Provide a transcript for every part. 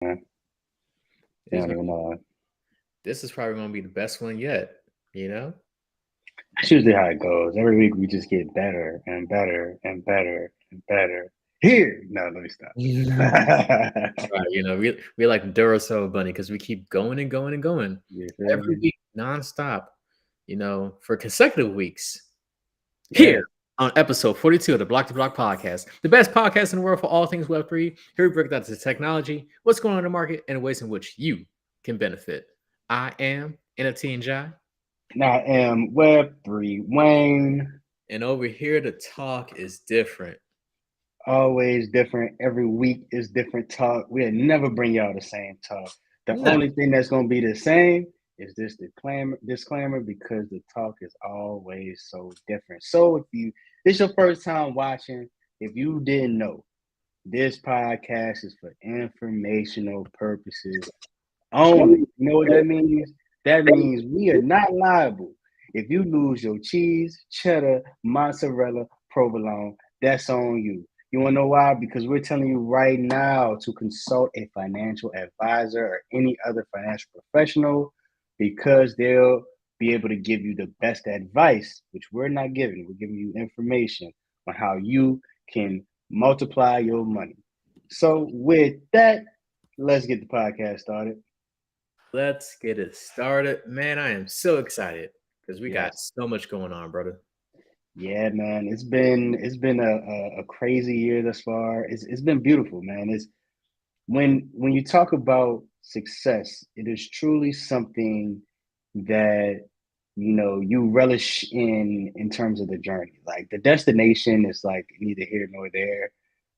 man. They This don't even know. this is probably gonna be the best one yet. You know, That's usually how it goes. Every week we just get better and better and better and better. Here, no, let me stop. right? You know, we like Duracell bunny because we keep going and going and going You feel every me? week nonstop. You know, for consecutive weeks. Yeah. Here on episode 42 of the Block to Block podcast, the best podcast in the world for all things Web3. Here we break down the technology, what's going on in the market, and the ways in which you can benefit. I am NFT and Jai, And I am Web3 Wayne. and over here the talk is different. Always different. Every week is different talk. We'll never bring y'all the same talk. The No, only thing that's gonna be the same is this disclaimer because the talk is always so different. So if you this your first time watching, if you didn't know, this podcast is for informational purposes only. You know what that means? That means we are not liable. If you lose your cheese, cheddar, mozzarella, provolone, that's on you. You want to know why? Because we're telling you right now to consult a financial advisor or any other financial professional because they'll be able to give you the best advice, which we're not giving. We're giving you information on how you can multiply your money. So, with that, let's get the podcast started. let's get it started. Man, I am so excited because we got Yes. so much going on, brother. Yeah, man. It's been a crazy year thus far. It's been beautiful, man. It's when you talk about success, it is truly something that you relish in terms of the journey. Like the destination is like neither here nor there,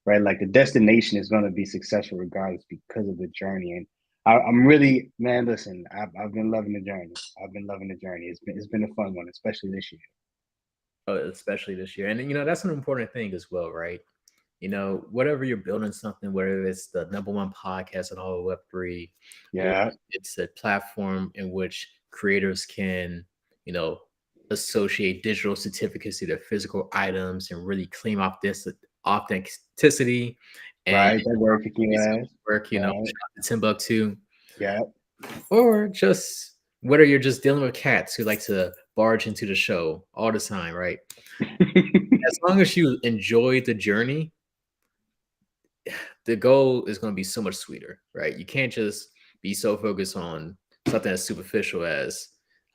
right? Like the destination is going to be successful regardless because of the journey. And I'm really, man. Listen, I've been loving the journey. I've been loving the journey. It's been a fun one, especially this year. Especially this year. And you know, that's an important thing as well, right? You know, whatever you're building something, whether it's the number one podcast on all of Web3, or Yeah, it's a platform in which creators can, you know, associate digital certificates to their physical items and really claim off this authenticity and right. That word kicking your ass. work, you know, Right. shout out to Timbuktu, Yeah. or just whether you're just dealing with cats who like to barge into the show all the time, right? As long as you enjoy the journey, the goal is going to be so much sweeter, right? You can't just be so focused on something as superficial as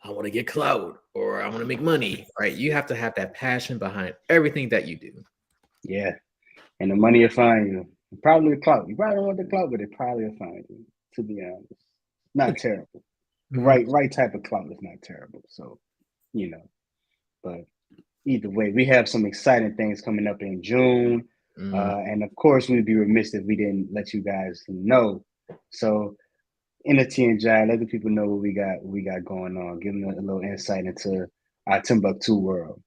I want to get clout or I want to make money, right? You have to have that passion behind everything that you do. Yeah. And the money will find you. Probably the clout. You probably don't want the clout, but it probably will find you. To be honest, not terrible. The Mhm. right type of clout is not terrible. So you know, but either way, we have some exciting things coming up in June, Mm, and of course, we'd be remiss if we didn't let you guys know. So in the T and J, let the people know what we got going on. Give them a little insight into our Timbuktu world.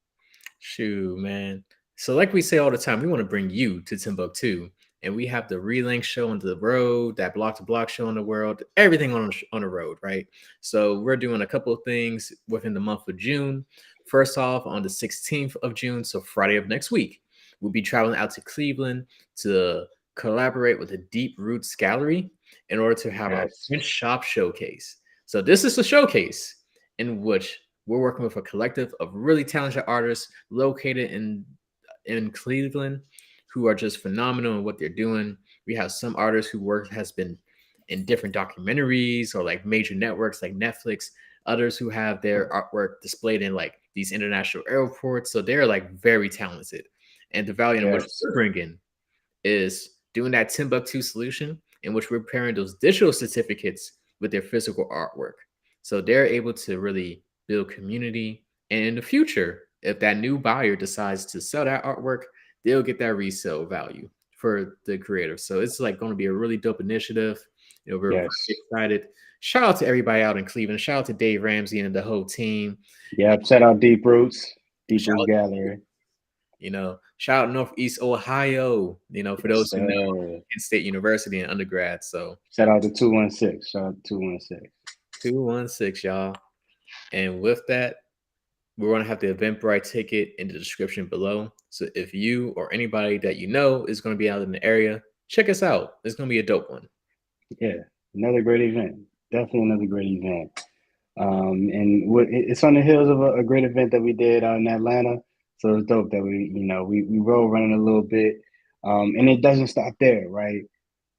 shoot, man. So, like we say all the time, we want to bring you to Timbuktu, and we have the Relink show on the road, that block to block show on the world, everything on the road, right? So, we're doing a couple of things within the month of June. First off, on the 16th of June, so Friday of next week, we'll be traveling out to Cleveland to collaborate with the Deep Roots Gallery in order to have our Yes. print shop showcase. So, this is a showcase in which we're working with a collective of really talented artists located in Cleveland who are just phenomenal in what they're doing. We have some artists who work has been in different documentaries or like major networks like Netflix, others who have their artwork displayed in like these international airports. So they're like very talented. And the value in which Yes. we're bringing is doing that Timbuktu solution in which we're pairing those digital certificates with their physical artwork. So they're able to really build community. And in the future, if that new buyer decides to sell that artwork, they'll get that resale value for the creator. So it's like going to be a really dope initiative. You know, we're very Yes. excited. Shout out to everybody out in Cleveland. Shout out to Dave Ramsey and the whole team. Yep. Set out Deep Roots. Deep Shout Roots out, Gallery. you know, shout out Northeast Ohio, you know, for Yes, those who know sir. Kent State University and undergrad. So Shout out to 216. Shout out to 216. 216, y'all. And with that, we're going to have the Eventbrite ticket in the description below. So if you or anybody that you know is going to be out in the area, check us out. It's going to be a dope one. Yeah, another great event. Definitely another great event. It's on the heels of a great event that we did out in Atlanta. So it's dope that we roll running a little bit. And it doesn't stop there, right?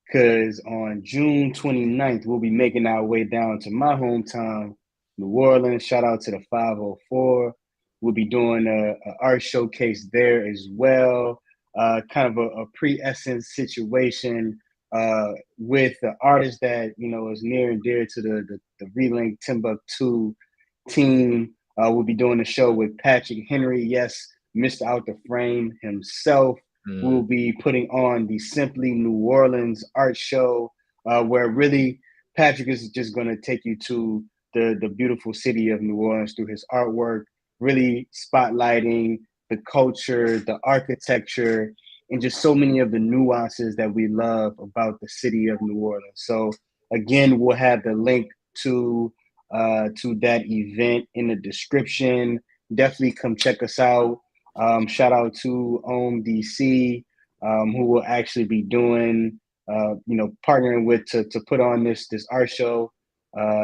Because on June 29th, we'll be making our way down to my hometown, New Orleans. Shout out to the 504. We'll be doing a art showcase there as well. Kind of a pre-essence situation with the artist that is near and dear to the Relink Timbucktoo team. We'll be doing a show with Patrick Henry. Yes, Mr. Out the Frame himself. We'll be putting on the Simply New Orleans art show, where really Patrick is just going to take you to the beautiful city of New Orleans through his artwork, really spotlighting the culture, the architecture, and just so many of the nuances that we love about the city of New Orleans. So again, we'll have the link to that event in the description. Definitely come check us out. Shout out to OMDC, who will actually be doing, partnering with to put on this art show.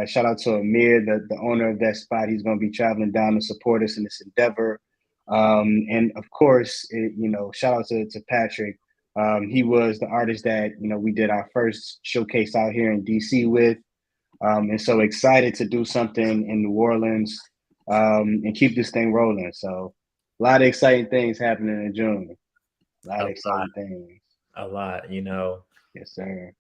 Shout out to Amir, the owner of that spot. He's going to be traveling down to support us in this endeavor. And of course, shout out to Patrick. He was the artist that we did our first showcase out here in DC with. And so excited to do something in New Orleans and keep this thing rolling. So a lot of exciting things happening in June. A lot of exciting things. A lot. Yes, sir.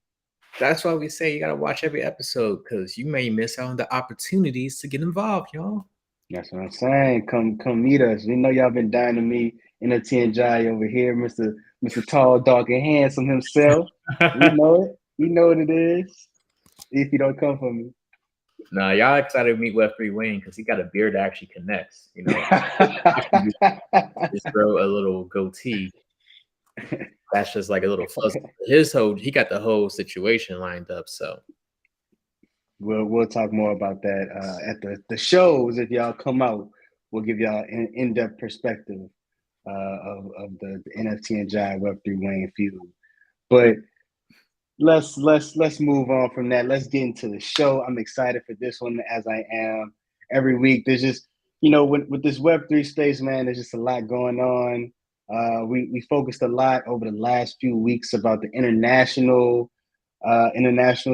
That's why we say you got to watch every episode, because you may miss out on the opportunities to get involved, y'all. That's what I'm saying. Come meet us. We know y'all been dying to meet NFT and Jai over here, Mr. Tall, Dark, and Handsome himself. We know it. We know what it is. If you don't come for me. Nah, y'all excited to meet Web3 Wayne because he got a beard that actually connects. Just grow a little goatee. That's just like a little fuzz. He got the whole situation lined up. So we'll talk more about that at the shows. If y'all come out, we'll give y'all an in-depth perspective of the NFT and Jai Web3 Wayne feud. But let's move on from that. Let's get into the show. I'm excited for this one, as I am every week. There's just with this Web3 space, man, there's just a lot going on. We focused a lot over the last few weeks about the international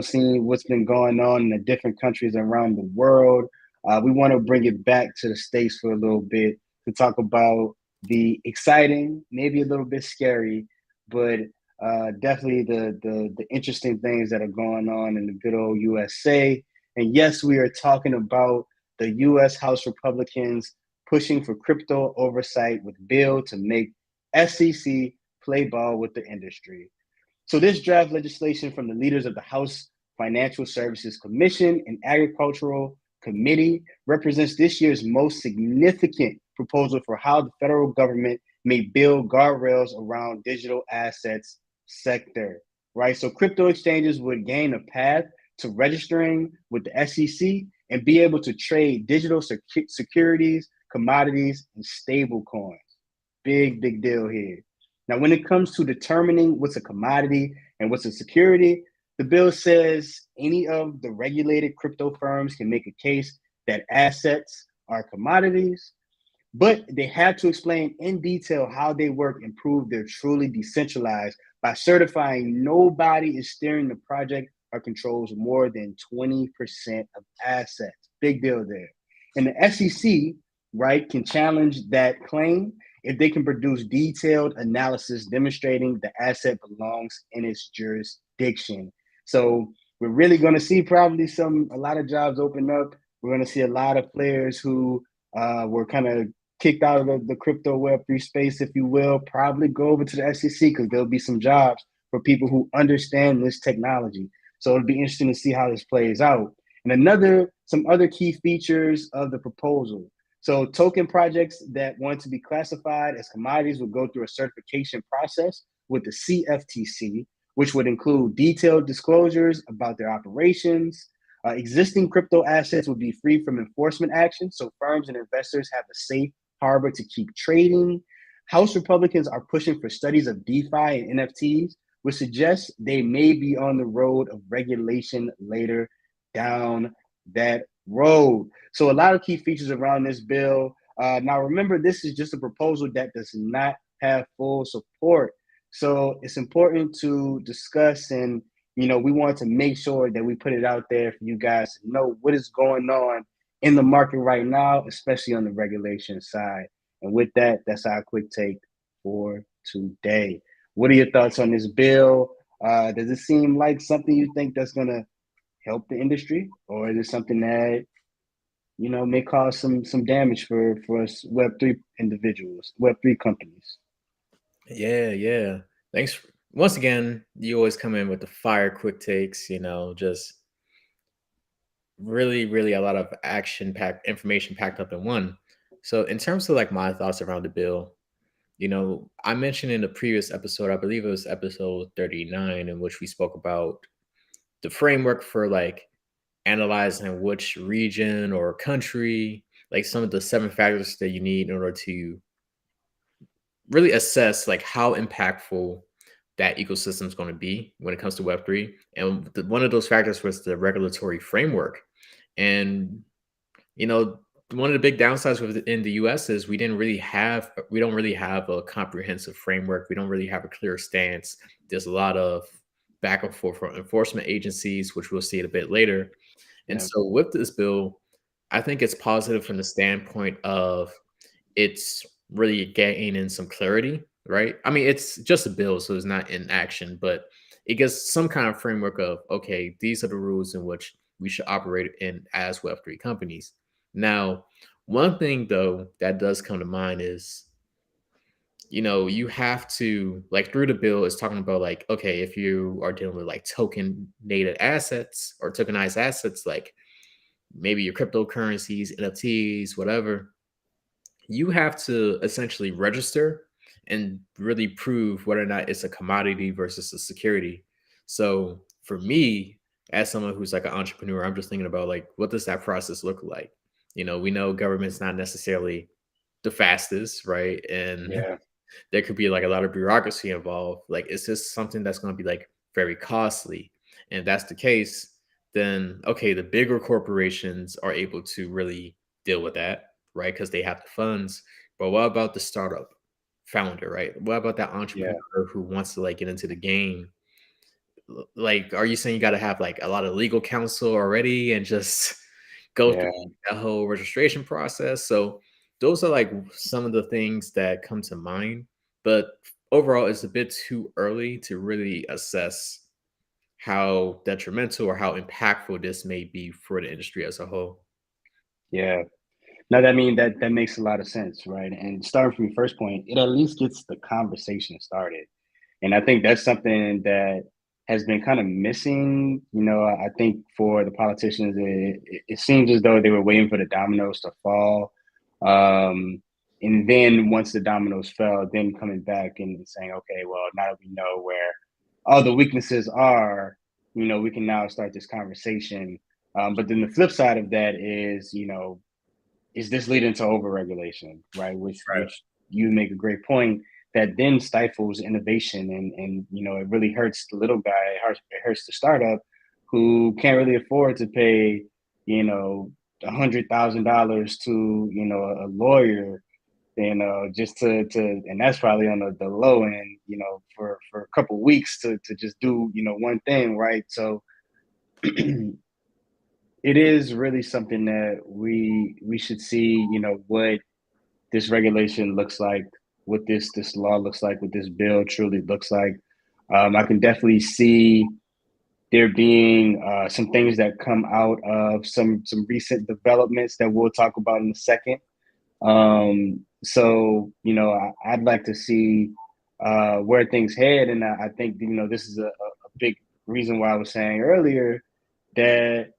scene, what's been going on in the different countries around the world. We want to bring it back to the States for a little bit to talk about the exciting, maybe a little bit scary, but definitely the interesting things that are going on in the good old USA. And yes, we are talking about the U.S. House Republicans pushing for crypto oversight with bill to make SEC play ball with the industry. So this draft legislation from the leaders of the House Financial Services Commission and Agricultural Committee represents this year's most significant proposal for how the federal government may build guardrails around digital assets sector, right? So crypto exchanges would gain a path to registering with the SEC and be able to trade digital securities, commodities, and stable coins. Big deal here. Now, when it comes to determining what's a commodity and what's a security, the bill says any of the regulated crypto firms can make a case that assets are commodities, but they have to explain in detail how they work and prove they're truly decentralized by certifying nobody is steering the project or controls more than 20% of assets. Big deal there. And the SEC, right, can challenge that claim if they can produce detailed analysis demonstrating the asset belongs in its jurisdiction. So we're really going to see probably a lot of jobs open up. We're going to see a lot of players who were kind of kicked out of the crypto Web3 space, if you will, probably go over to the SEC because there'll be some jobs for people who understand this technology. So it'll be interesting to see how this plays out. And some other key features of the proposal. So token projects that want to be classified as commodities will go through a certification process with the CFTC, which would include detailed disclosures about their operations. Existing crypto assets will be free from enforcement action, so firms and investors have a safe harbor to keep trading. House Republicans are pushing for studies of DeFi and NFTs, which suggests they may be on the road of regulation later down that road. So a lot of key features around this bill. Now, remember, this is just a proposal that does not have full support. So it's important to discuss, and we want to make sure that we put it out there for you guys to know what is going on in the market right now, especially on the regulation side. And with that, that's our quick take for today. What are your thoughts on this bill? Does it seem like something you think that's going to help the industry, or is it something that may cause some damage for us Web3 individuals, Web3 companies? Yeah. Thanks. Once again, you always come in with the fire quick takes, just really a lot of action packed information packed up in one. So in terms of like my thoughts around the bill, I mentioned in the previous episode, I believe it was episode 39, in which we spoke about the framework for like analyzing which region or country, like some of the 7 factors that you need in order to really assess like how impactful that ecosystem is going to be when it comes to Web3. And one of those factors was the regulatory framework. And you know, one of the big downsides in the US is we don't really have a comprehensive framework. We don't really have a clear stance. There's a lot of back and forth from enforcement agencies, which we'll see it a bit later. And Yeah, so with this bill, I think it's positive from the standpoint of it's really gaining some clarity, right? I mean, it's just a bill, so it's not in action, but it gives some kind of framework of, okay, these are the rules in which we should operate in as Web3 companies. Now, one thing though that does come to mind is, you have to like through the bill is talking about like, okay, if you are dealing with like tokenized assets or tokenized assets, like maybe your cryptocurrencies, NFTs, whatever, you have to essentially register and really prove whether or not it's a commodity versus a security. So for me, as someone who's like an entrepreneur, I'm just thinking about like, what does that process look like? We know government's not necessarily the fastest, right? And yeah, there could be like a lot of bureaucracy involved. Like, is this something that's going to be like very costly? And if that's the case, then okay, the bigger corporations are able to really deal with that, right? Because they have the funds. But what about the startup founder, right? What about that yeah, entrepreneur who wants to like get into the game? Like, are you saying you got to have like a lot of legal counsel already and just go through yeah. that whole registration process? So those are like some of the things that come to mind. But overall, it's a bit too early to really assess how detrimental or how impactful this may be for the industry as a whole. Yeah. No, that mean that makes a lot of sense, right? And starting from your first point, it at least gets the conversation started. And I think that's something that has been kind of missing. I think for the politicians, it seems as though they were waiting for the dominoes to fall. And then once the dominoes fell, then coming back and saying, okay, well, now that we know where all the weaknesses are, we can now start this conversation. But then the flip side of that is this leading to overregulation, right? Right. Which you make a great point that then stifles innovation, and it really hurts the little guy. It hurts the startup who can't really afford to pay $100,000 to a lawyer, just to and that's probably on the low end, for a couple of weeks to just do one thing, right? So it is really something that we should see, what this regulation looks like, what this law looks like, what this bill truly looks like. I can definitely see there being some things that come out of some recent developments that we'll talk about in a second. So I'd like to see where things head, and I think this is a big reason why I was saying earlier that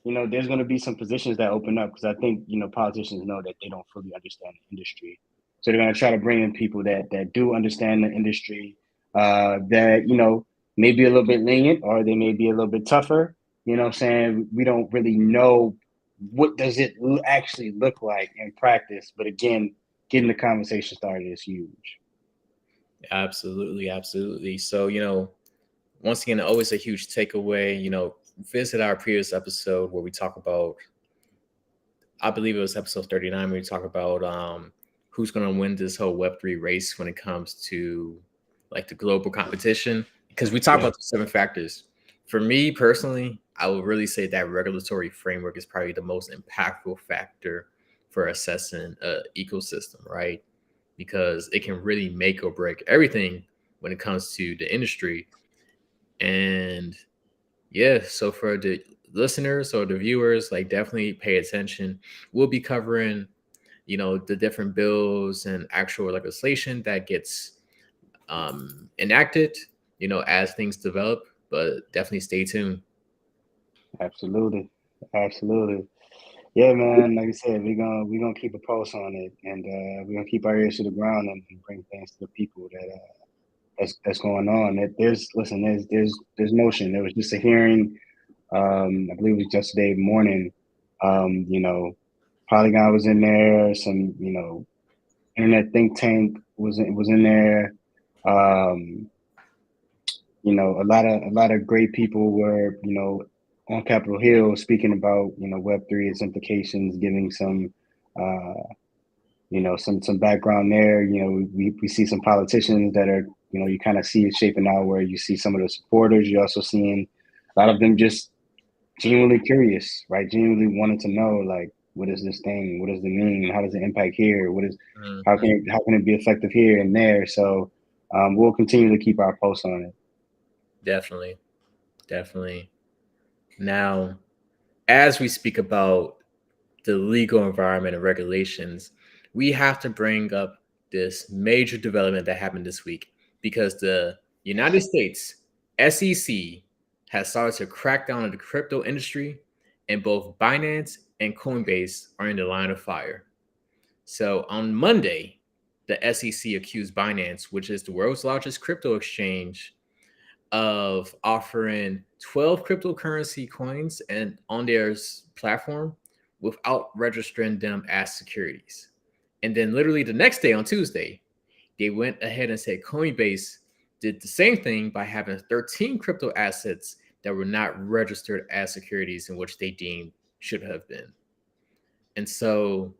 there's going to be some positions that open up, because I think politicians know that they don't fully understand the industry, so they're going to try to bring in people that do understand the industry, that may be a little bit lenient, or they may be a little bit tougher. What I'm saying, we don't really know what does it actually look like in practice, but again, getting the conversation started is huge. Absolutely. So, once again, always a huge takeaway. Visit our previous episode where we talk about, I believe it was episode 39, where we talk about who's going to win this whole Web3 race when it comes to like the global competition. Because we talk about the 7 factors. For me personally, I would really say that regulatory framework is probably the most impactful factor for assessing an ecosystem, right? Because it can really make or break everything when it comes to the industry. And yeah, so for the listeners or the viewers, like definitely pay attention. We'll be covering, the different bills and actual legislation that gets enacted, as things develop. But definitely stay tuned. Absolutely, absolutely. Yeah, man. Like I said, we're gonna keep a pulse on it, and we're gonna keep our ears to the ground and bring things to the people that's going on. There's motion. There was just a hearing. I believe it was yesterday morning. You know, Polygon was in there. Some internet think tank was in there. Um, a lot of great people were on Capitol Hill speaking about Web3, its implications, giving some some background there. We see some politicians that are you kind of see it shaping out where you see some of the supporters. You're also seeing a lot of them just genuinely curious, right? Genuinely wanting to know, like, what is this thing? What does it mean? How does it impact here? How can it be effective here and there? So we'll continue to keep our pulse on it. Definitely. Definitely. Now, as we speak about the legal environment and regulations, we have to bring up this major development that happened this week because the United States SEC has started to crack down on the crypto industry, and both Binance and Coinbase are in the line of fire. So on Monday, the SEC accused Binance, which is the world's largest crypto exchange, of offering 12 cryptocurrency coins and on their platform without registering them as securities. And then literally the next day on Tuesday, they went ahead and said Coinbase did the same thing by having 13 crypto assets that were not registered as securities in which they deemed should have been. And so,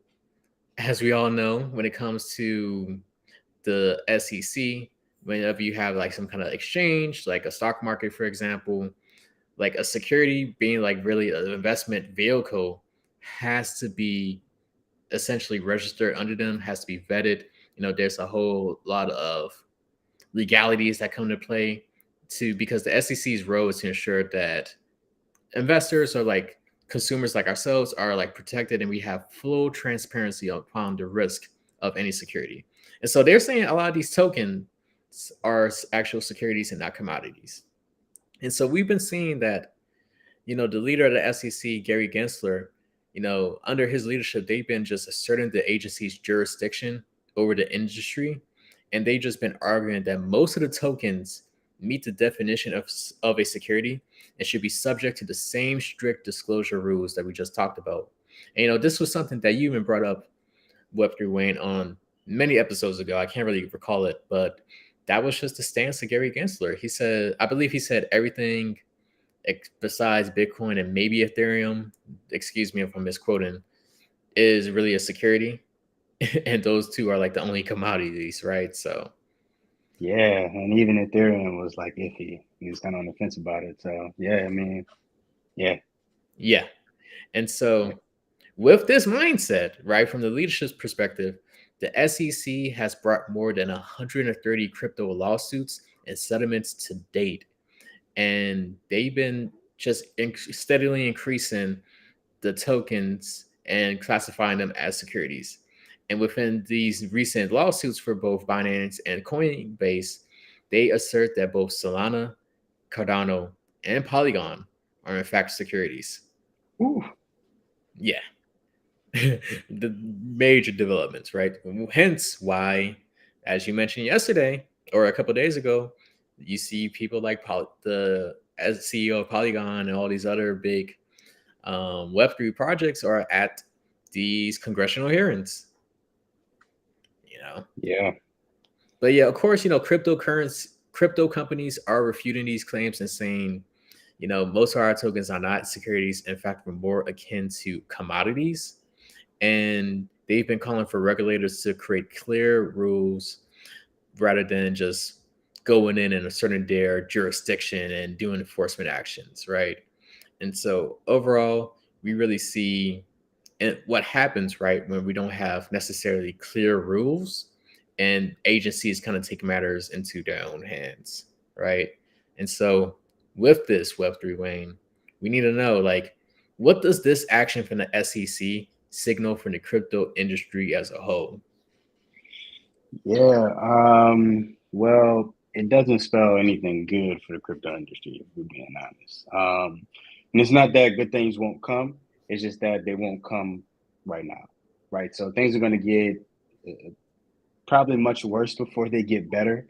as we all know, when it comes to the SEC, whenever you have like some kind of exchange, like a stock market, for example, like a security being like really an investment vehicle has to be essentially registered under them, has to be vetted. There's a whole lot of legalities that come into play because the SEC's role is to ensure that investors or like consumers like ourselves are like protected and we have full transparency upon the risk of any security. And so they're saying a lot of these tokens are actual securities and not commodities. And so we've been seeing that, the leader of the SEC, Gary Gensler, under his leadership, they've been just asserting the agency's jurisdiction over the industry. And they've just been arguing that most of the tokens meet the definition of a security and should be subject to the same strict disclosure rules that we just talked about. And, this was something that you even brought up, Web3 Wayne, on many episodes ago. I can't really recall it, but that was just the stance of Gary Gensler. He said, I believe he said everything besides Bitcoin and maybe Ethereum, excuse me if I'm misquoting, is really a security. And those two are like the only commodities, right? So Yeah, and even Ethereum was like iffy. He was kind of on the fence about it. So yeah, I mean, yeah. Yeah. And so with this mindset, right, from the leadership's perspective, the SEC has brought more than 130 crypto lawsuits and settlements to date. And they've been just steadily increasing the tokens and classifying them as securities. And within these recent lawsuits for both Binance and Coinbase, they assert that both Solana, Cardano, and Polygon are in fact securities. Ooh. Yeah. The major developments, right? Hence why, as you mentioned yesterday or a couple of days ago, you see people like the as CEO of Polygon and all these other big Web3 projects are at these congressional hearings. Yeah. But yeah, of course, cryptocurrency crypto companies are refuting these claims and saying, most of our tokens are not securities. In fact, we're more akin to commodities. And they've been calling for regulators to create clear rules rather than just going in and asserting their jurisdiction and doing enforcement actions, right? And so overall, we really see what happens, right, when we don't have necessarily clear rules and agencies kind of take matters into their own hands, right? And so with this Web3, Wayne, we need to know, like, what does this action from the SEC signal for the crypto industry as a whole? Yeah, well, it doesn't spell anything good for the crypto industry, if we're being honest. And it's not that good things won't come, it's just that they won't come right now, right? So things are going to get probably much worse before they get better.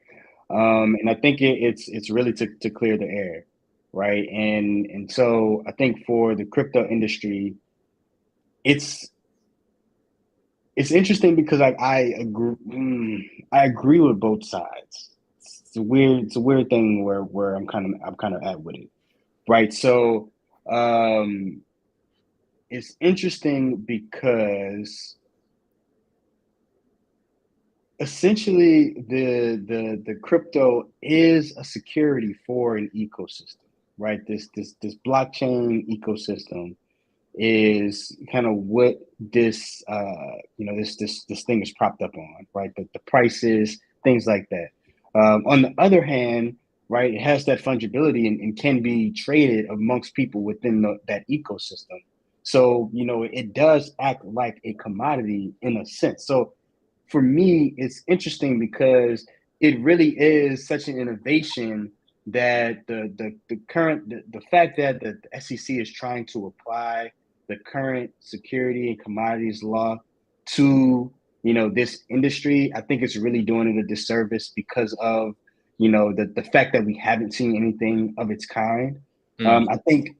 And I think it's really to clear the air, right? And so I think for the crypto industry, it's it's interesting because I agree with both sides. It's a weird thing where I'm kind of at with it, right? So it's interesting because essentially the crypto is a security for an ecosystem, right? This blockchain ecosystem is kind of what this this thing is propped up on, right? The prices, things like that. On the other hand, right, it has that fungibility and can be traded amongst people within that ecosystem. So it does act like a commodity in a sense. So for me, it's interesting because it really is such an innovation that the fact that the SEC is trying to apply the current security and commodities law to this industry, I think it's really doing it a disservice because of the fact that we haven't seen anything of its kind. Mm.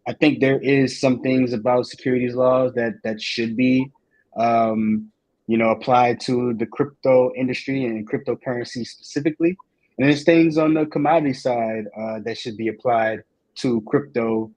I think there is some things about securities laws that should be applied to the crypto industry and cryptocurrency specifically. And there's things on the commodity side that should be applied to crypto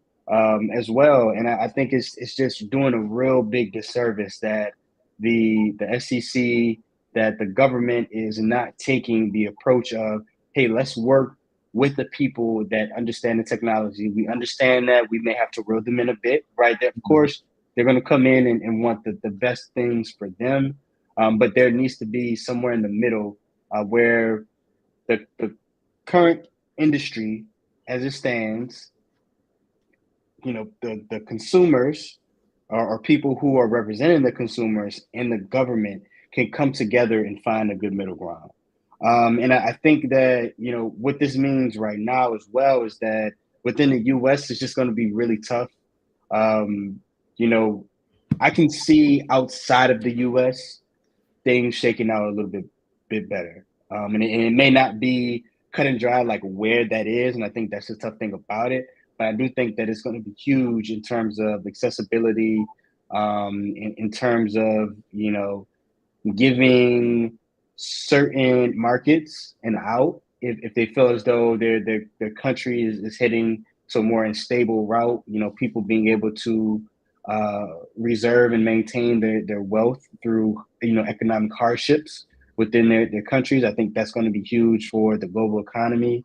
as well. And I think it's just doing a real big disservice that the SEC, that the government is not taking the approach of, hey, let's work with the people that understand the technology. We understand that we may have to reel them in a bit, right? That of course they're going to come in and want the best things for them. But there needs to be somewhere in the middle where the current industry as it stands, the consumers or people who are representing the consumers and the government can come together and find a good middle ground. And I think that, what this means right now as well is that within the US, it's just going to be really tough. Um, you know, I can see outside of the US things shaking out a little bit better. And it may not be cut and dry like where that is, and I think that's the tough thing about it. But I do think that it's going to be huge in terms of accessibility, in terms of giving certain markets an out if they feel as though their country is heading to a more unstable route. People being able to reserve and maintain their wealth through economic hardships within their countries. I think that's going to be huge for the global economy.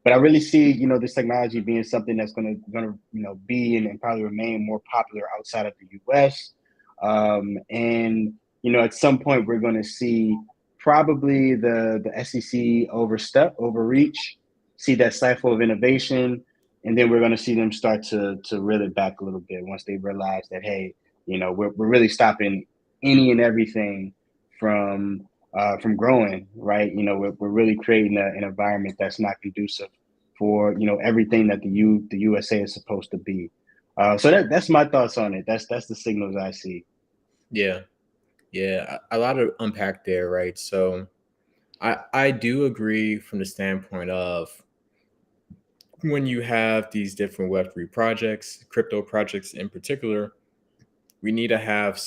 But I really see this technology being something that's going to be and probably remain more popular outside of the U.S. And at some point we're going to see probably the SEC overreach, see that cycle of innovation, and then we're going to see them start to reel it back a little bit once they realize that, hey, we're really stopping any and everything from growing, right? We're really creating an environment that's not conducive for everything that the USA is supposed to be. So that's my thoughts on it. That's the signals I see. Yeah. Yeah. A lot of unpack there, right? So I do agree from the standpoint of when you have these different Web3 projects, crypto projects in particular, we need to have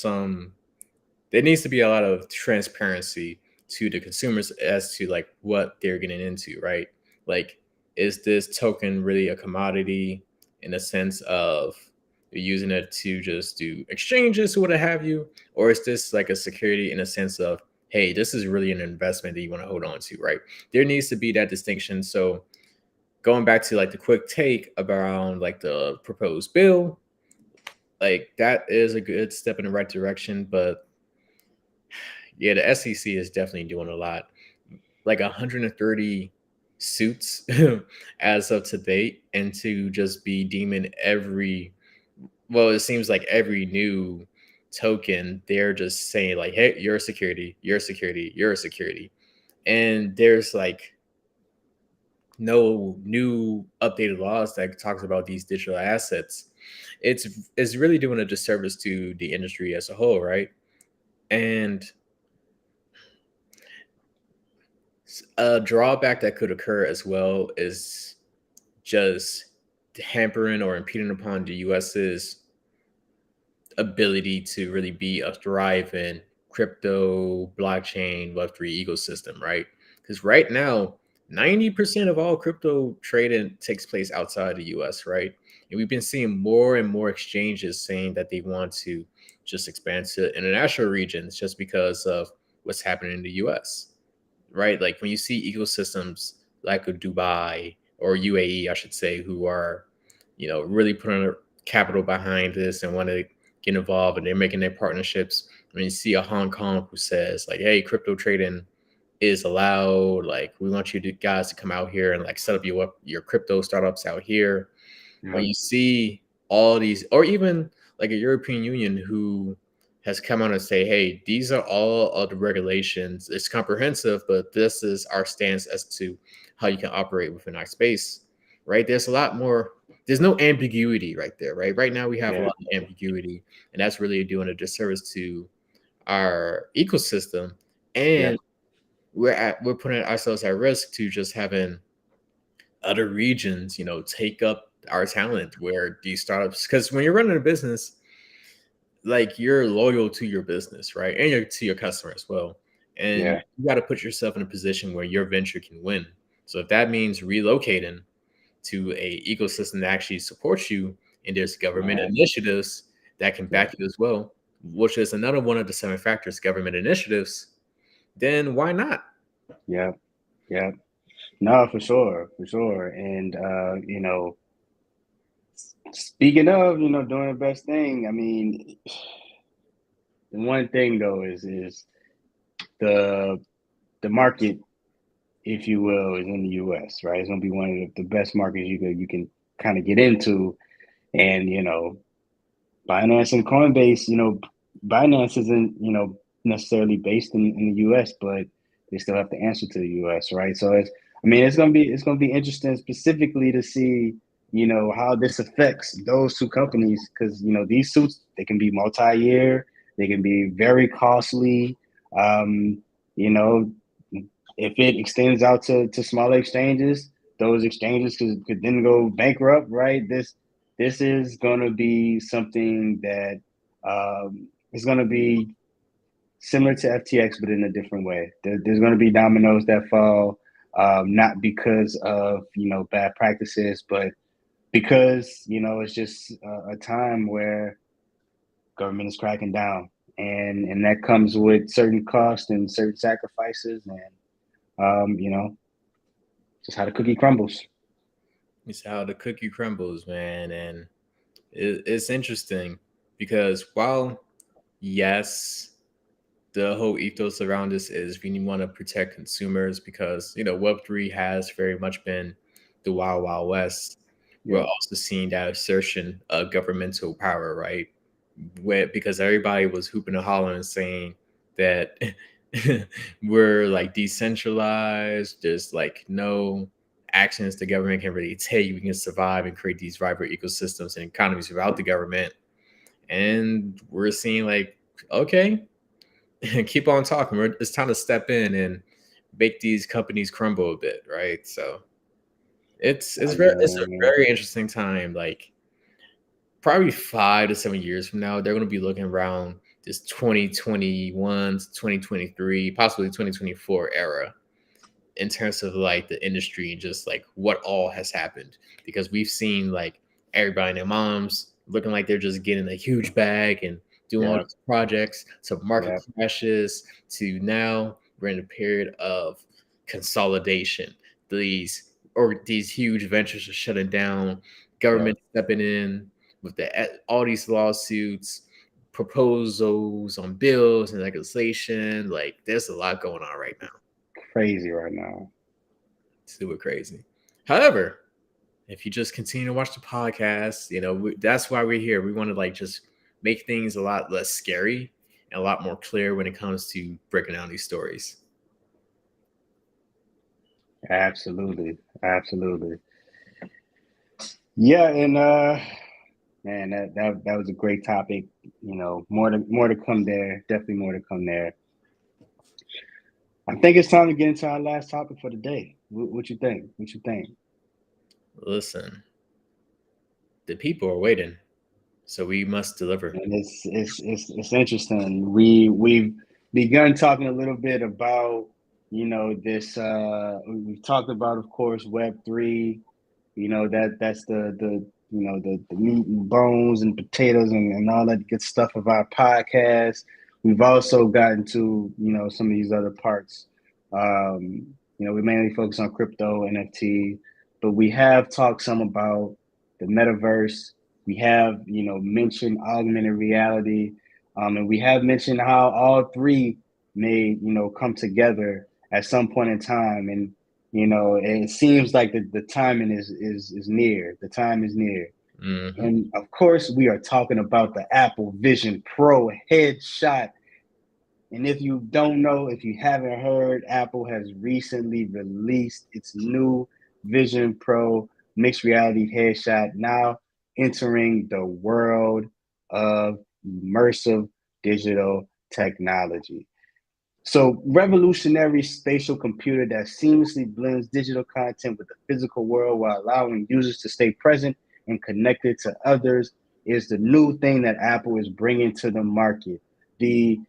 there needs to be a lot of transparency to the consumers as to like what they're getting into, right? Like, is this token really a commodity in the sense of you're using it to just do exchanges or what have you? Or is this like a security in a sense of, hey, this is really an investment that you want to hold on to, right? There needs to be that distinction. So going back to like the quick take around like the proposed bill, like that is a good step in the right direction. But yeah, the SEC is definitely doing a lot. Like 130 suits as of to date, and to just be deeming every, well, it seems like every new token, they're just saying like, hey, you're a security, you're a security, you're a security. And there's like no new updated laws that talks about these digital assets. It's really doing a disservice to the industry as a whole, right? And a drawback that could occur as well is just hampering or impeding upon the US's ability to really be a thriving crypto, blockchain, Web3 ecosystem, right? Because right now, 90% of all crypto trading takes place outside the US, right? And we've been seeing more and more exchanges saying that they want to just expand to international regions just because of what's happening in the US, right? Like when you see ecosystems like a Dubai or UAE, I should say, who are, really putting capital behind this and want to get involved, and they're making their partnerships. When you see a Hong Kong who says like, hey, crypto trading is allowed, like we want you guys to come out here and like set up your crypto startups out here. When Yep. you see all these, or even like a European Union who has come out and say, hey, these are all of the regulations. It's comprehensive, but this is our stance as to how you can operate within our space, right? There's a lot more, there's no ambiguity right there, right? Right now we have a Yeah. lot of ambiguity, and that's really doing a disservice to our ecosystem. Yep. And we're putting ourselves at risk to just having other regions, take up our talent where these startups, because when you're running a business, like you're loyal to your business, right? And you're to your customer as well. And Yeah. you got to put yourself in a position where your venture can win. So if that means relocating to a ecosystem that actually supports you, and there's government Right. initiatives that can Yeah. back you as well, which is another one of the 7 factors, government initiatives, then why not? Yeah. Yeah. No, for sure, for sure. And speaking of, doing the best thing, I mean, the one thing though is the the market, if you will, is in the US, right? It's gonna be one of the best markets you can kind of get into. And Binance and Coinbase, Binance isn't, necessarily based in the US, but they still have to answer to the US, right? So I mean, it's gonna be interesting specifically to see, how this affects those two companies, because these suits, they can be multi-year, they can be very costly. You know, if it extends out to smaller exchanges, those exchanges could then go bankrupt, right? This is going to be something that is going to be similar to FTX, but in a different way. There's going to be dominoes that fall, not because of bad practices, but because it's just a time where government is cracking down, and that comes with certain costs and certain sacrifices, and just how the cookie crumbles. It's how the cookie crumbles, man. And it's interesting because while, yes, the whole ethos around this is we want to protect consumers because, Web3 has very much been the wild, wild west. We're Yeah, also seeing that assertion of governmental power, right? Because everybody was hooping and hollering and saying that we're like decentralized, there's like no actions the government can really take. We can survive and create these vibrant ecosystems and economies without the government. And we're seeing like, okay, keep on talking. It's time to step in and make these companies crumble a bit, right? So it's a yeah, very interesting time. Like probably 5 to 7 years from now, they're going to be looking around this 2021 to 2023, possibly 2024 era in terms of like the industry and just like what all has happened, because we've seen like everybody and their moms looking like they're just getting a huge bag and doing all Yep. these projects, to market Yep. crashes, to now we're in a period of consolidation. These huge ventures are shutting down, government stepping in with all these lawsuits, proposals on bills and legislation. Like there's a lot going on right now. Crazy right now. Super crazy. However, if you just continue to watch the podcast, that's why we're here. We want to like just make things a lot less scary and a lot more clear when it comes to breaking down these stories. Absolutely. Absolutely. Yeah, and man, that was a great topic. More to come there. Definitely more to come there. I think it's time to get into our last topic for the day. What you think? What you think? Listen, the people are waiting, so we must deliver. And it's interesting. We've begun talking a little bit about this. We've talked about, of course, Web3. That's the meat and bones and potatoes and all that good stuff of our podcast. We've also gotten to some of these other parts. We mainly focus on crypto, NFT, but we have talked some about the metaverse. We have mentioned augmented reality, and we have mentioned how all three may come together at some point in time. And it seems like the timing is near. The time is near. Mm-hmm. And of course, we are talking about the Apple Vision Pro headshot. And if you don't know, if you haven't heard, Apple has recently released its new Vision Pro mixed reality headshot, now entering the world of immersive digital technology. So, revolutionary spatial computer that seamlessly blends digital content with the physical world while allowing users to stay present and connected to others is the new thing that Apple is bringing to the market. The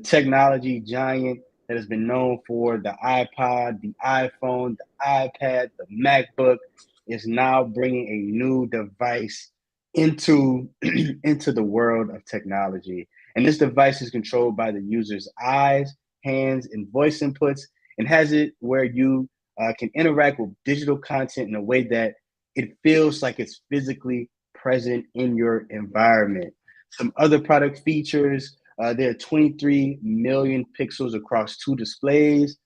technology giant that has been known for the iPod, the iPhone, the iPad, the MacBook is now bringing a new device into into the world of technology. And this device is controlled by the user's eyes, hands, and voice inputs, and has it where you can interact with digital content in a way that it feels like it's physically present in your environment. Some other product features, there are 23 million pixels across two displays,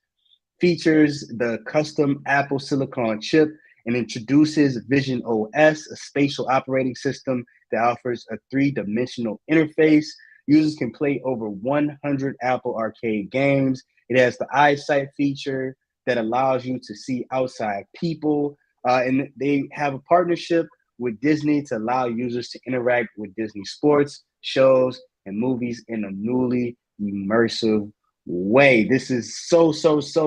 features the custom Apple Silicon chip, and introduces Vision OS, a spatial operating system that offers a three-dimensional interface. Users can play over 100 Apple Arcade games. It has the eyesight feature that allows you to see outside people. And they have a partnership with Disney to allow users to interact with Disney sports, shows, and movies in a newly immersive way. This is so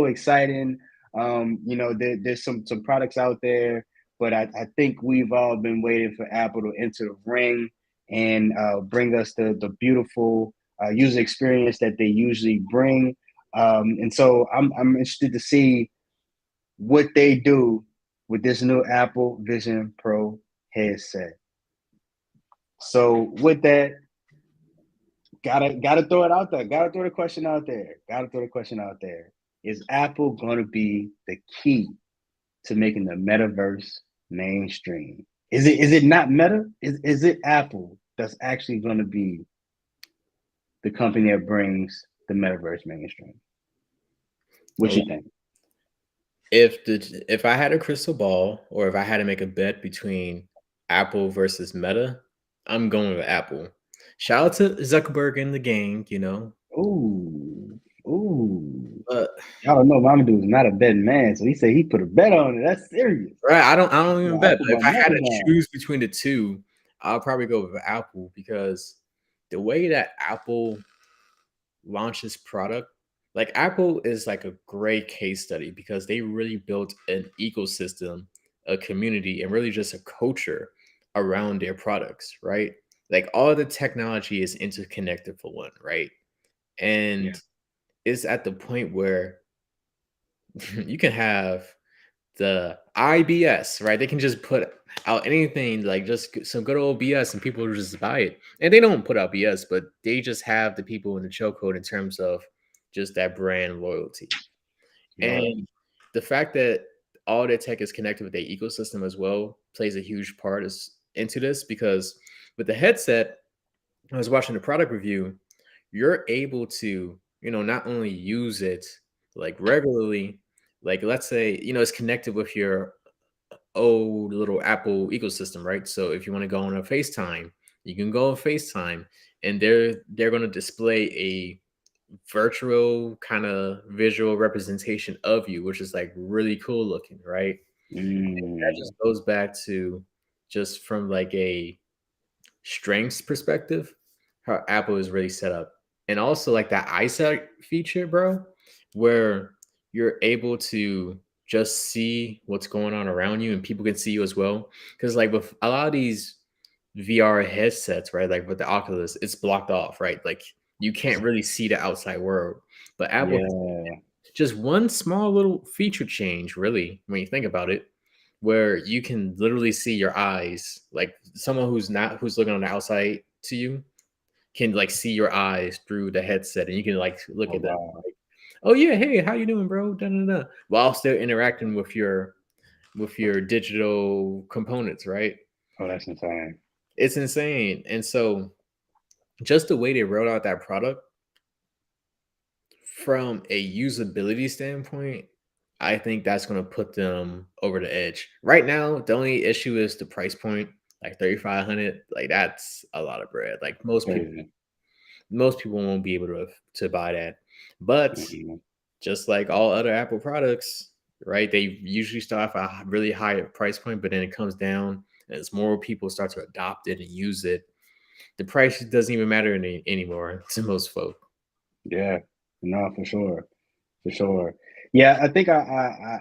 exciting. There's some products out there, but I think we've all been waiting for Apple to enter the ring and bring us the beautiful user experience that they usually bring. And so I'm interested to see what they do with this new Apple Vision Pro headset. So with that, gotta throw it out there. Gotta throw the question out there. Is Apple gonna be the key to making the metaverse mainstream? Is it not Meta? Is it Apple that's actually gonna be the company that brings the metaverse mainstream? What you think? If I had a crystal ball, or if I had to make a bet between Apple versus Meta, I'm going with Apple. Shout out to Zuckerberg in the gang, Ooh. But I don't know. Mama Dude's not a betting man, so he said he put a bet on it. That's serious. right, I don't even bet. I put But if my I had money to down. choose between the two, I'll probably go with Apple, because the way that Apple launches product, like Apple is like a great case study, because they really built an ecosystem, a community, and really just a culture around their products, right? like all the technology is interconnected for one, right? And it's at the point where you can have the IBS, right? They can just put out anything like just some good old BS and people will just buy it. And they don't put out BS, but they just have the people in the chokehold in terms of just that brand loyalty. Yeah. And the fact that all their tech is connected with their ecosystem as well plays a huge part into this because with the headset, I was watching the product review, you're able to, not only use it like regularly, like let's say, it's connected with your old little Apple ecosystem, right? So if you want to go on a FaceTime, you can go on FaceTime and they're going to display a virtual kind of visual representation of you, which is like really cool looking, right? That Mm. just goes back to just from like a strengths perspective, how Apple is really set up. And also like that eyesight feature, bro, where you're able to just see what's going on around you and people can see you as well. Because like with a lot of these VR headsets, right? Like with the Oculus, it's blocked off, right? Like you can't really see the outside world. But Apple has Yeah. just one small little feature change, really, when you think about it, where you can literally see your eyes, like someone who's looking on the outside to you can like see your eyes through the headset, and you can like look Oh at them. wow. Like, oh yeah, hey, how you doing, bro? Da, da, da. While still interacting with your digital components, right? Oh, that's insane. It's insane. And so just the way they wrote out that product from a usability standpoint, I think that's going to put them over the edge. Right now, the only issue is the price point, like 3,500. Like that's a lot of bread. Like Crazy. most people won't be able to buy that. But Mhm. just like all other Apple products, right? They usually start off a really high price point, but then it comes down as more people start to adopt it and use it. The price doesn't even matter anymore to most folk. Yeah. No, for sure. For sure. Yeah, I think I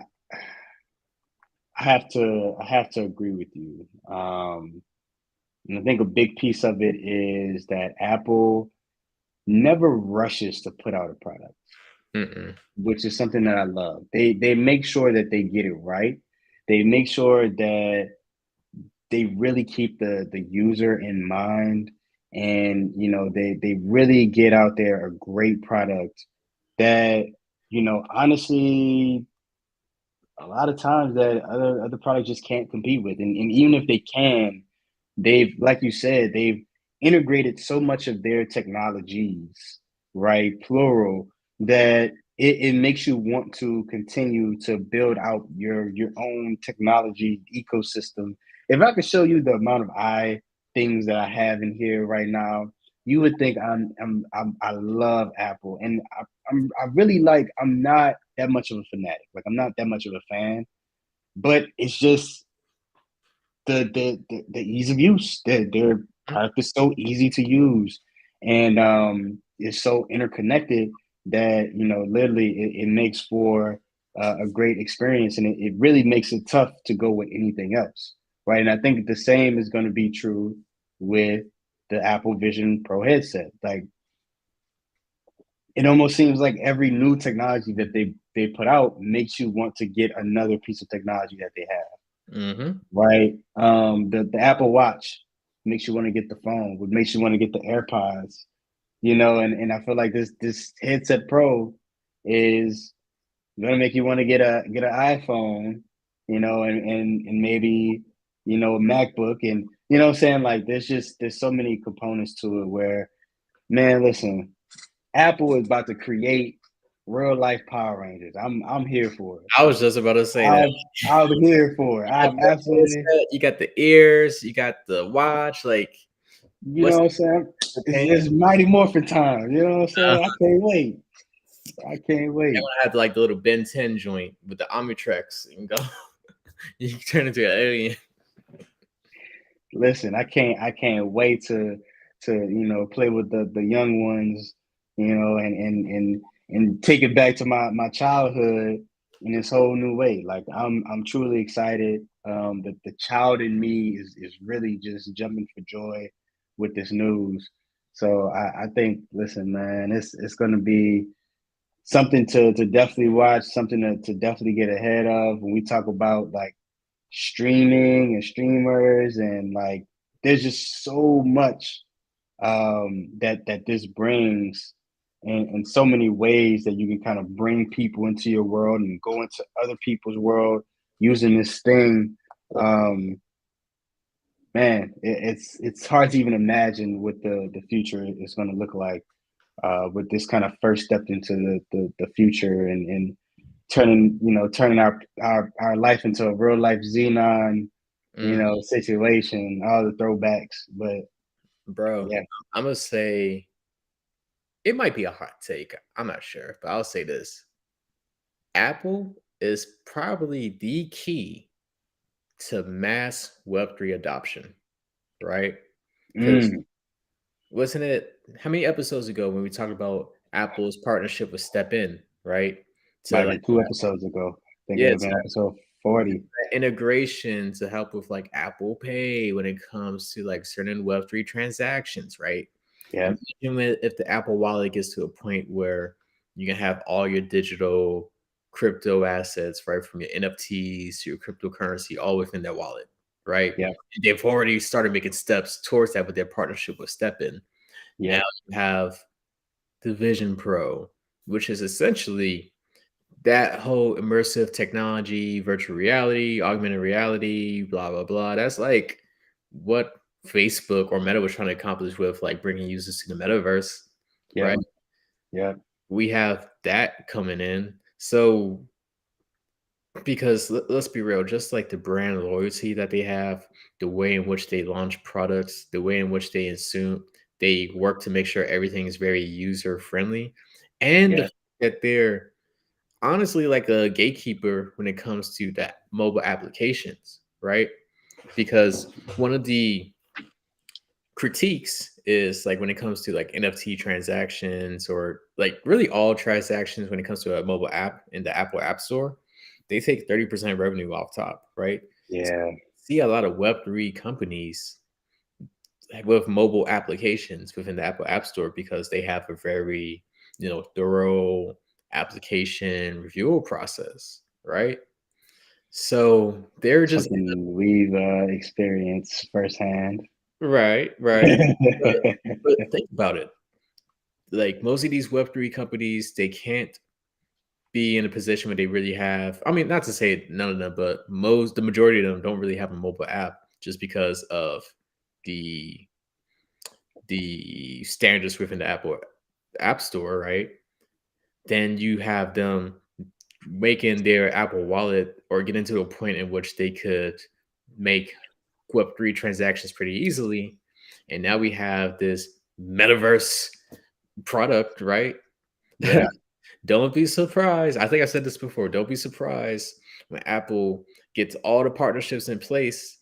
have to agree with you. And I think a big piece of it is that Apple never rushes to put out a product, Mm-mm. which is something that I love. They make sure that they get it right. They make sure that they really keep the user in mind, and they really get out there a great product that honestly a lot of times that other products just can't compete with. And even if they can, they've, like you said, they've integrated so much of their technologies, right, plural, that it makes you want to continue to build out your own technology ecosystem. If I could show you the amount of things that I have in here right now, you would think I love Apple, and I really like. I'm not that much of a fanatic. Like I'm not that much of a fan, but it's just the ease of use. Their product is so easy to use, and it's so interconnected that literally it makes for a great experience, and it really makes it tough to go with anything else, right? And I think the same is going to be true with the Apple Vision Pro headset. Like it almost seems like every new technology that they put out makes you want to get another piece of technology that they have, Mm-hmm. right? The Apple Watch makes you want to get the phone, what makes you want to get the AirPods, and I feel like this headset Pro is gonna make you want to get an iPhone, and maybe a MacBook, and what I'm saying, like there's so many components to it where, man, listen, Apple is about to create real life Power Rangers. I'm here for it. I was just about to say that. I'm here for it. You got I'm the absolutely, headset, you got the ears, you got the watch. Like, what's what I'm saying? the It's Mighty Morphin time. You know what I'm uh, saying? I can't wait. I can't they wait. want to have like the little Ben 10 joint with the Omnitrix and go. You can turn into an alien. Listen, I can't wait to play with the young ones, and take it back to my childhood in this whole new way. Like I'm truly excited. The child in me is really just jumping for joy with this news. So I think, listen, man, it's going to be something to definitely watch, something to definitely get ahead of when we talk about like streaming and streamers, and like there's just so much that this brings, in so many ways that you can kind of bring people into your world and go into other people's world using this thing. Um, Man, it's hard to even imagine what the future is going to look like, with this kind of first step into the future, and turning our life into a real life Xenon, situation, all the throwbacks. But Bro, yeah. I'm gonna say it might be a hot take. I'm not sure, but I'll say this. Apple is probably the key to mass Web3 adoption, right? Because Mm, wasn't it how many episodes ago when we talked about Apple's partnership with Step In, right? might To have like, been 2 episodes ago. I think it yeah, would have been episode 40. integration to help with like Apple Pay when it comes to like certain Web3 transactions, right? Yeah, Imagine if the Apple Wallet gets to a point where you can have all your digital crypto assets, right, from your NFTs to your cryptocurrency, all within that wallet, right? yeah, They've already started making steps towards that with their partnership with StepN. Now yeah. you have the Vision Pro, which is essentially that whole immersive technology, virtual reality, augmented reality, blah blah blah. That's like what Facebook or Meta was trying to accomplish with like bringing users to the metaverse, Yeah, right? yeah, We have that coming in. So because let's be real, just like the brand loyalty that they have, the way in which they launch products, the way in which they assume they work to make sure everything is very user friendly, and the yeah. fact that they're honestly like a gatekeeper when it comes to that mobile applications, right? Because one of the critiques is like when it comes to like NFT transactions or like really all transactions when it comes to a mobile app in the Apple App Store, they take 30% revenue off top, right? So Yeah, see a lot of Web3 companies with mobile applications within the Apple App Store because they have a very, thorough application review process, right? So they're just something we've experienced firsthand. right, right. But think about it. Like most of these Web3 companies, they can't be in a position where they really have. I mean, not to say none of them, but the majority of them don't really have a mobile app just because of the the standards within the Apple App Store, right? Then you have them making their Apple Wallet or get into a point in which they could make Web3 transactions pretty easily. And now we have this metaverse product, right? Yeah, Don't be surprised. I think I said this before. Don't be surprised when Apple gets all the partnerships in place,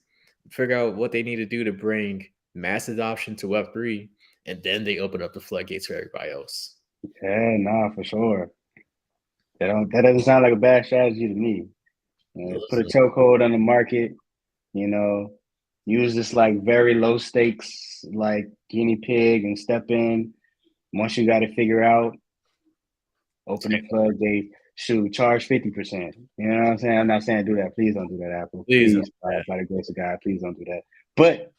figure out what they need to do to bring mass adoption to Web3, and then they open up the floodgates for everybody else. yeah, nah, for sure. That doesn't sound like a bad strategy to me. Put a Listen, chokehold on the market. You know, use this like very low stakes like guinea pig and step in. Once you got to figure out, open the floodgate. Shoot, charge 50%. You know what I'm saying? I'm not saying do that. Please don't do that, Apple. please don't Please, do that. by the grace of God, please don't do that. But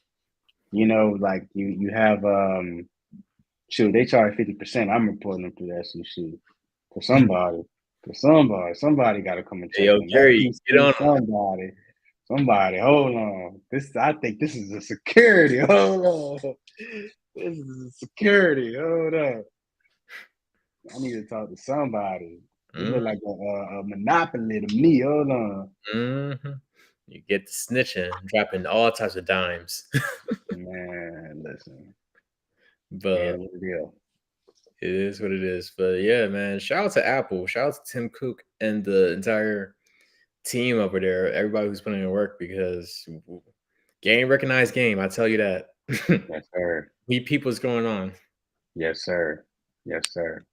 like you have shoot, they charge 50%. I'm reporting them through that shoot for somebody. For somebody got to come and Hey, check yo, them. Gary, get FTC, on. somebody, hold on. I think this is a security. Hold on, this is a security. Hold up, I need to talk to somebody. This Mm, look like a monopoly to me. Hold on, hmm You get the snitching, dropping all types of dimes. man. Listen, yeah, But what a deal. it is what it is. But yeah, man, shout out to Apple. Shout out to Tim Cook and the entire team over there. Everybody who's putting in work because game recognized game. I tell you that. Yes, sir. We people's going on. Yes, sir. Yes, sir.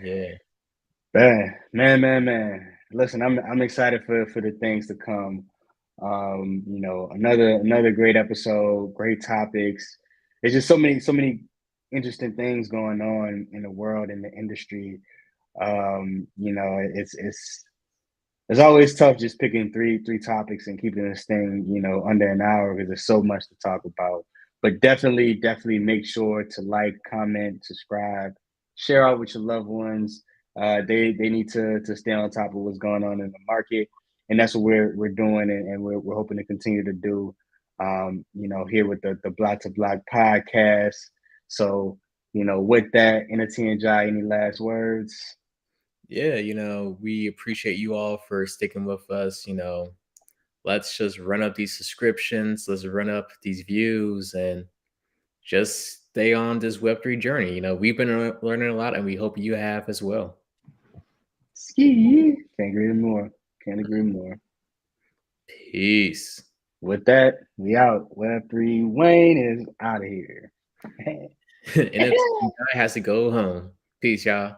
Yeah. Man. Listen, I'm excited for the things to come. Another great episode, great topics. It's just so many interesting things going on in the world, in the industry. You know, it's always tough just picking three topics and keeping this thing, you know, under an hour because there's so much to talk about. But definitely make sure to like, comment, subscribe, share out with your loved ones. They need to stay on top of what's going on in the market, and that's what we're doing, and we're hoping to continue to do. You know, here with the Block to Block podcast. So, you know, with that, N Jai, any last words? Yeah, you know, we appreciate you all for sticking with us. You know, let's just run up these subscriptions, let's run up these views, and just stay on this Web3 journey. You know, we've been learning a lot, and we hope you have as well. Ski. Can't agree more. Can't agree more. Peace. With that, we out. Web3 Wayne is out of here. NFT guy has to go home. Peace, y'all.